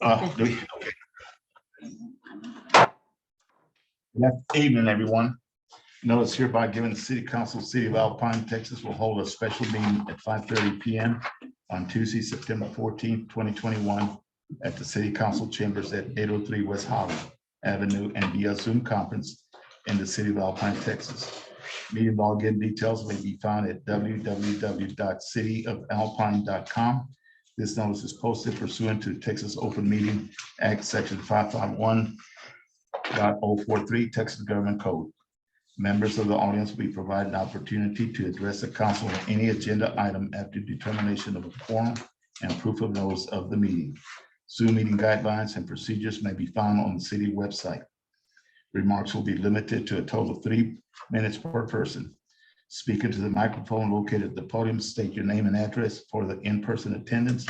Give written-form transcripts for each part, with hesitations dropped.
Okay. Good evening, everyone. Notice hereby given the City Council, City of Alpine, Texas will hold a special meeting at 5:30 p.m. on Tuesday, September 14th, 2021 at the City Council Chambers at 803 West Holland Avenue and via Zoom conference in the City of Alpine, Texas. Meeting login details may be found at www.cityofalpine.com. This notice is posted pursuant to Texas Open Meeting Act, Section 551.043 Texas Government Code. Members of the audience will be provided an opportunity to address the council on any agenda item after determination of a quorum and proof of notice of the meeting. Zoom meeting guidelines and procedures may be found on the city website. Remarks will be limited to a total of 3 minutes per person. Speaker to the microphone located at the podium, state your name and address for the in-person attendance.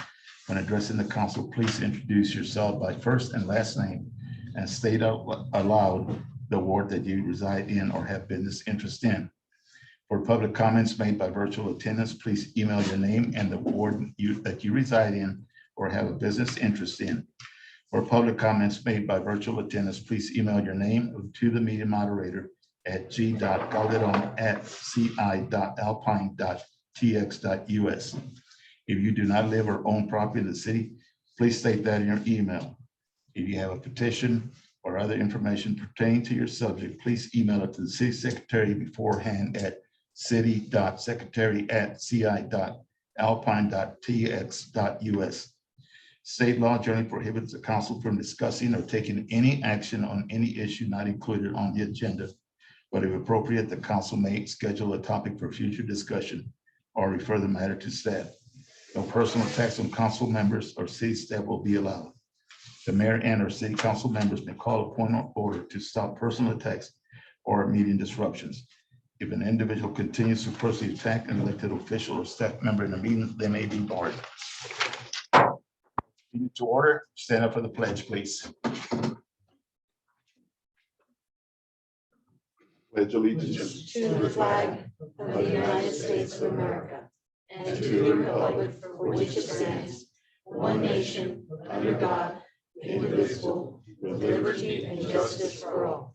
When addressing the council, please introduce yourself by first and last name and state out aloud the ward that you reside in or have business interest in. For public comments made by virtual attendants, please email your name and the ward that you reside in or have a business interest in. For public comments made by virtual attendants, please email your name to the meeting moderator at g.calderon@ci.alpine.tx.us. If you do not live or own property in the city, please state that in your email. If you have a petition or other information pertaining to your subject, please email it to the city secretary beforehand at city.secretary@ci.alpine.tx.us. State law generally prohibits the council from discussing or taking any action on any issue not included on the agenda. But if appropriate, the council may schedule a topic for future discussion or refer the matter to staff. No personal attacks on council members or city staff will be allowed. The mayor and or city council members may call a point of order to stop personal attacks or meeting disruptions. If an individual continues to personally attack an elected official or staff member in a meeting, they may be barred. To order, stand up for the pledge, please. Pledge allegiance to the flag of the United States of America and to the republic for which it stands, one nation, under God, indivisible, with liberty and justice for all.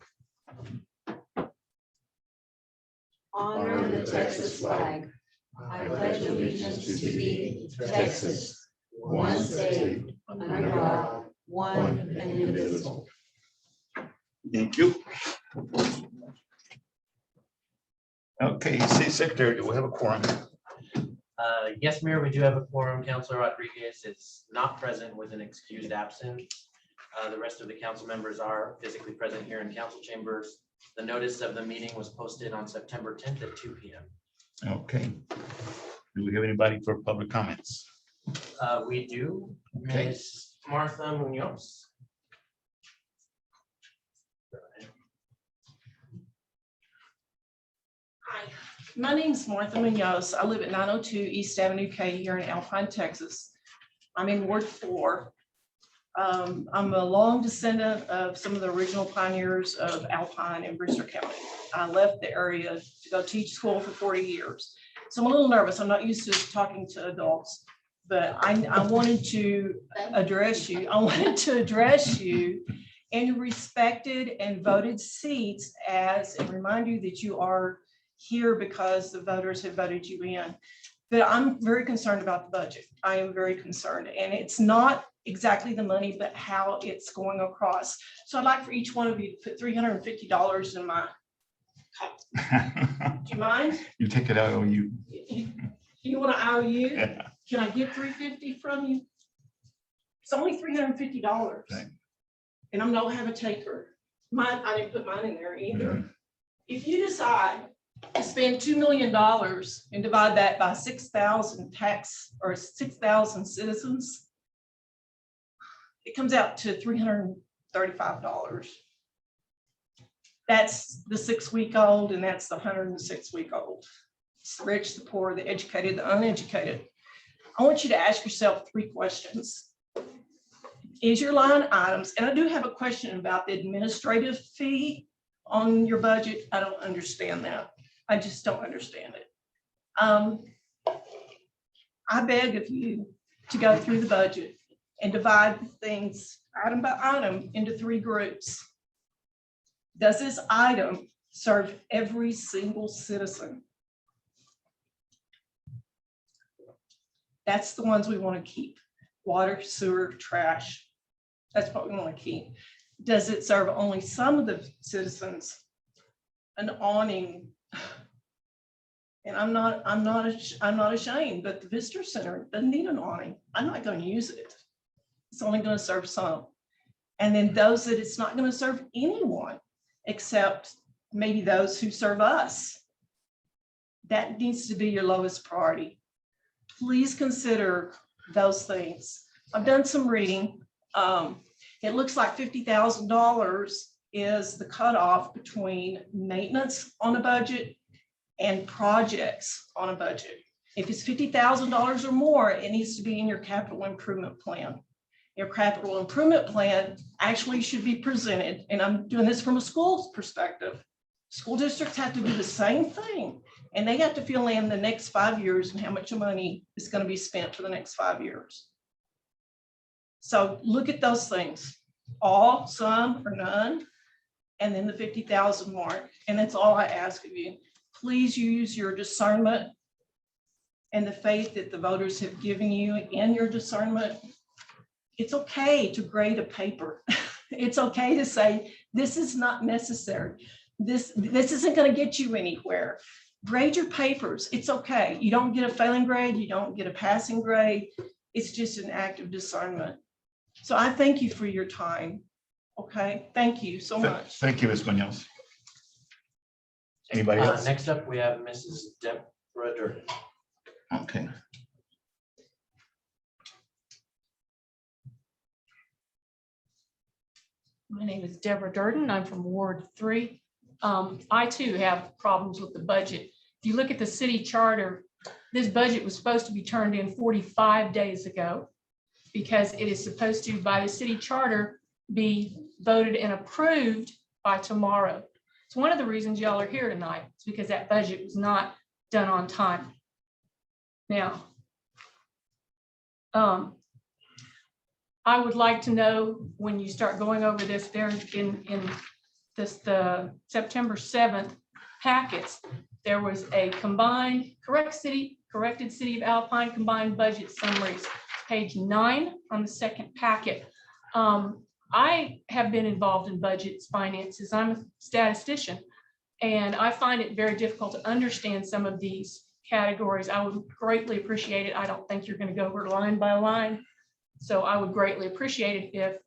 Honor the Texas flag. I pledge allegiance to thee, Texas, one state, under God, one and indivisible. Thank you. Okay, city secretary, do we have a quorum? Yes, Mayor, we do have a quorum. Councilor Rodriguez is not present with an excused absence. The rest of the council members are physically present here in council chambers. The notice of the meeting was posted on September 10th at 2 p.m. Okay. Do we have anybody for public comments? We do. Okay. Ms. Martha Munoz. Hi, my name's Martha Munoz. I live at 902 East Avenue K here in Alpine, Texas. I'm in Ward 4. I'm a long descendant of some of the original pioneers of Alpine and Brewster County. I left the area to go teach school for 40 years. So I'm a little nervous. I'm not used to talking to adults, but I wanted to address you. I wanted to address you in your respected and voted seats and remind you that you are here because the voters have voted you in. But I'm very concerned about the budget. I am very concerned, and it's not exactly the money, but how it's going across. So I'd like for each one of you to put $350 in my cup. Do you mind? You take it out, or you? You want to IOU? Yeah. Can I get $350 from you? It's only $350. Okay. And I'm not have a taker. Mine, I didn't put mine in there either. Mhm. If you decide to spend $2 million and divide that by 6,000 tax or 6,000 citizens, it comes out to $335. That's the 6-week-old and that's the 106-week-old. It's the rich, the poor, the educated, the uneducated. I want you to ask yourself 3 questions. Is your line items, and I do have a question about the administrative fee on your budget. I don't understand that. I just don't understand it. I beg of you to go through the budget and divide things item by item into 3 groups. Does this item serve every single citizen? That's the ones we want to keep. Water, sewer, trash. That's what we want to keep. Does it serve only some of the citizens? An awning. And I'm not ashamed, but the visitor center doesn't need an awning. I'm not going to use it. It's only going to serve some. And then those that it's not going to serve anyone except maybe those who serve us. That needs to be your lowest priority. Please consider those things. I've done some reading. It looks like $50,000 is the cutoff between maintenance on a budget and projects on a budget. If it's $50,000 or more, it needs to be in your capital improvement plan. Your capital improvement plan actually should be presented, and I'm doing this from a school's perspective. School districts have to do the same thing, and they have to fill in the next 5 years and how much money is going to be spent for the next 5 years. So look at those things, all, some, or none, and then the 50,000 mark. And that's all I ask of you. Please use your discernment and the faith that the voters have given you in your discernment. It's okay to grade a paper. It's okay to say, this is not necessary. This isn't going to get you anywhere. Grade your papers. It's okay. You don't get a failing grade. You don't get a passing grade. It's just an act of discernment. So I thank you for your time. Okay, thank you so much. Thank you, Ms. Munoz. Anybody else? Next up, we have Mrs. Deborah Durden. Okay. My name is Deborah Durden. I'm from Ward 3. I too have problems with the budget. If you look at the city charter, this budget was supposed to be turned in 45 days ago because it is supposed to, by the city charter, be voted and approved by tomorrow. It's one of the reasons y'all are here tonight. It's because that budget was not done on time. Now, I would like to know when you start going over this there in this, the September 7th packets, there was a combined corrected city of Alpine combined budget summaries, page 9 on the second packet. I have been involved in budgets, finances. I'm a statistician, and I find it very difficult to understand some of these categories. I would greatly appreciate it. I don't think you're going to go over line by line. So I would greatly appreciate it if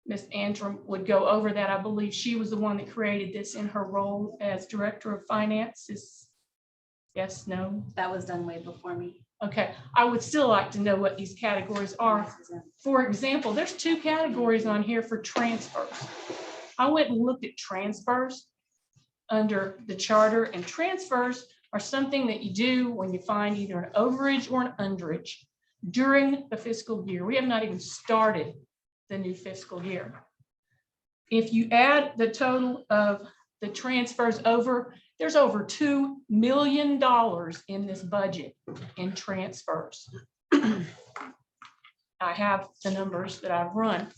Ms. Antrim would go over that. I believe she was the one that created this in her role as Director of Finance. Is yes, no? That was done way before me. Okay, I would still like to know what these categories are. For example, there's 2 categories on here for transfers. I went and looked at transfers under the charter, and transfers are something that you do when you find either an overage or an underage during the fiscal year. We have not even started the new fiscal year. If you add the total of the transfers over, there's over $2 million in this budget in transfers. I have the numbers that I've run.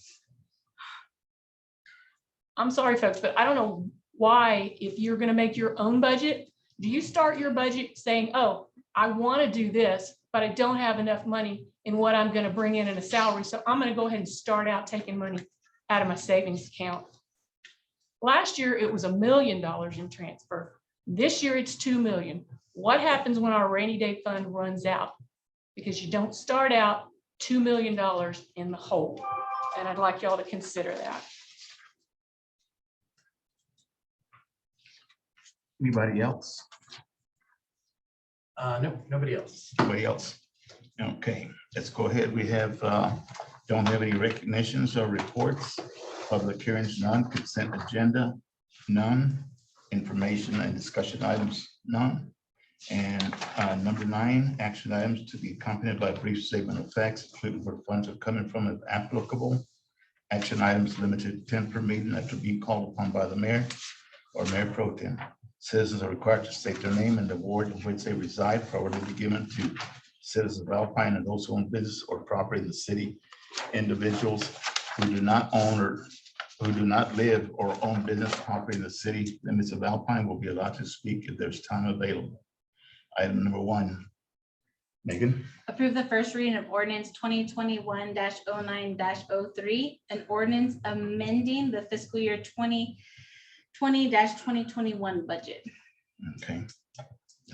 I'm sorry, folks, but I don't know why, if you're going to make your own budget, do you start your budget saying, oh, I want to do this, but I don't have enough money in what I'm going to bring in a salary. So I'm going to go ahead and start out taking money out of my savings account. Last year, it was $1 million in transfer. This year, it's $2 million. What happens when our rainy day fund runs out? Because you don't start out $2 million in the hole. And I'd like y'all to consider that. Anybody else? No, nobody else. Anybody else? Okay, let's go ahead. We have, don't have any recognitions or reports. Public hearings, none. Consent agenda, none. Information and discussion items, none. And number 9, action items to be accompanied by a brief statement of facts, including where funds are coming from if applicable. Action items limited to 10 per meeting that will be called upon by the mayor or mayor pro tem. Citizens are required to state their name and the ward in which they reside, priority to be given to citizens of Alpine and those who own business or property in the city individuals who do not own or who do not live or own business property in the city limits of Alpine will be allowed to speak if there's time available. Item number 1. Megan, Approve the first reading of ordinance 2021-09-03, an ordinance amending the fiscal year 2020-2021 budget. okay.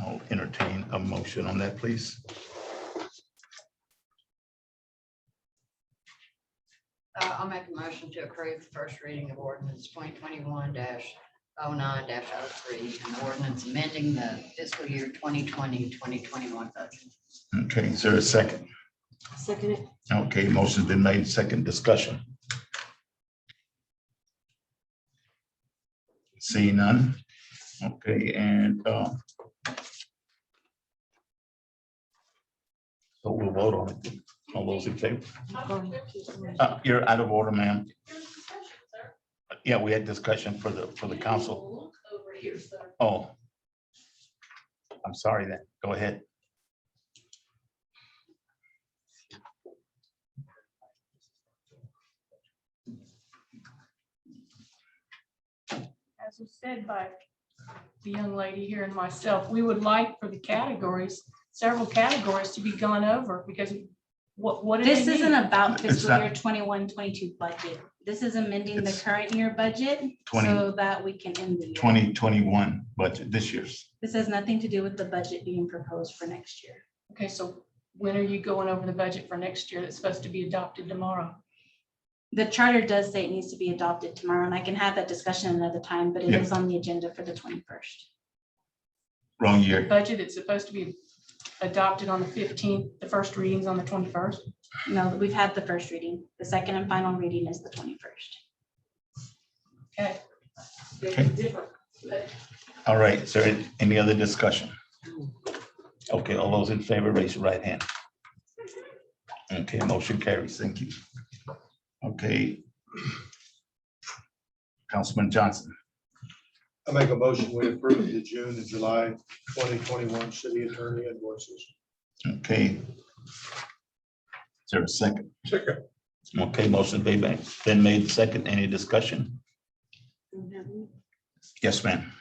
I'll entertain a motion on that, please. I'll make a motion to approve the first reading of ordinance 2021-09-03, an ordinance amending the fiscal year 2020-2021 budget. Okay, is there a second? Second it. Okay, motion's been made, second discussion. Seeing none. Okay, and so we'll vote on it. All those in favor? You're out of order, ma'am. Yeah, we had discussion for the council. Oh. I'm sorry then. Go ahead. As was said by the young lady here and myself, we would like for the categories, several categories to be gone over because what do This they isn't need? about It's fiscal not- year 21-22 budget. This is amending the It's current year budget 20 so that we can end the year. 2021 budget, this year's. This has nothing to do with the budget being proposed for next year. Okay, so when are you going over the budget for next year that's supposed to be adopted tomorrow? The charter does say it needs to be adopted tomorrow, and I can have that discussion another time, but it Yeah. is on the agenda for the 21st. Wrong year. Budget, it's supposed to be adopted on the 15th, the first reading's on the 21st. No, we've had the first reading. The second and final reading is the 21st. Okay. Okay. All right, is there any other discussion? Okay, all those in favor, raise your right hand. Okay, motion carries. Thank you. Okay. Councilman Johnson, I make a motion, we approve the June and July 2021 city attorney invoices. okay. Is there a second? Second. Okay, motion been made second. Any discussion? Yes, ma'am.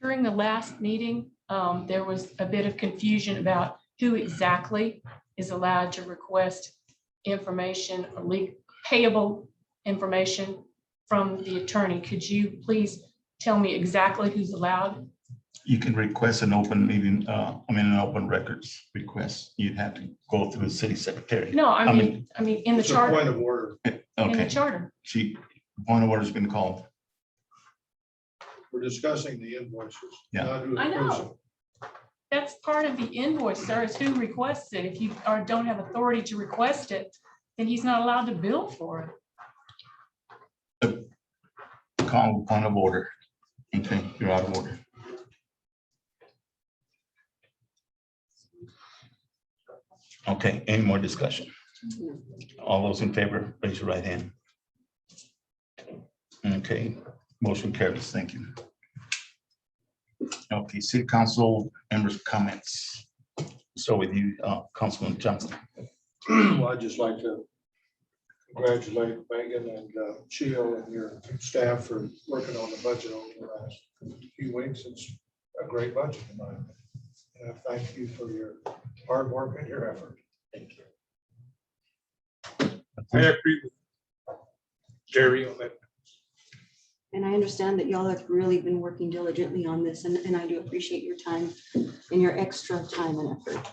During the last meeting, there was a bit of confusion about who exactly is allowed to request information or payable information from the attorney. Could you please tell me exactly who's allowed? You can request an open meeting, an open records request. You'd have to go through the city secretary. No, I mean, in the It's a point charter, of order. in the Okay, charter. point of order's been called. We're discussing the invoices. Yeah. not who I approves know. them. That's part of the invoice, sir, is who requests it. If you don't have authority to request it, then he's not allowed to bill for it. Call point of order. Okay, you're out of order. Okay, any more discussion? All those in favor, raise your right hand. Okay, motion carries. Thank you. Okay, city council members' comments. So with you, Councilman Johnson. Well, I'd just like to congratulate Megan and Chio and your staff for working on the budget over the last few weeks. It's a great budget in my opinion. And I thank you for your hard work and your effort. Thank you. I agree with Jerry on that. And I understand that y'all have really been working diligently on this, and I do appreciate your time and your extra time and effort.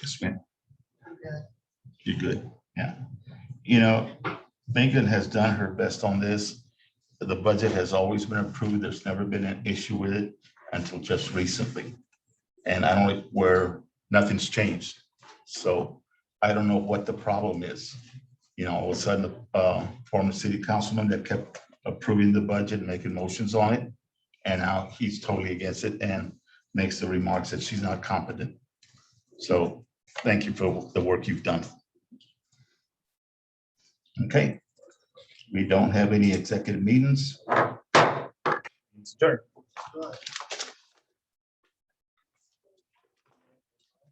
Yes, ma'am. I'm good. You're good, yeah. You know, Megan has done her best on this. The budget has always been approved. There's never been an issue with it until just recently. And I don't know where nothing's changed. So I don't know what the problem is. You know, all of a sudden, former city councilman that kept approving the budget, making motions on it. And now he's totally against it and makes the remarks that she's not competent. So thank you for the work you've done. Okay. We don't have any executive meetings. Sure. Right.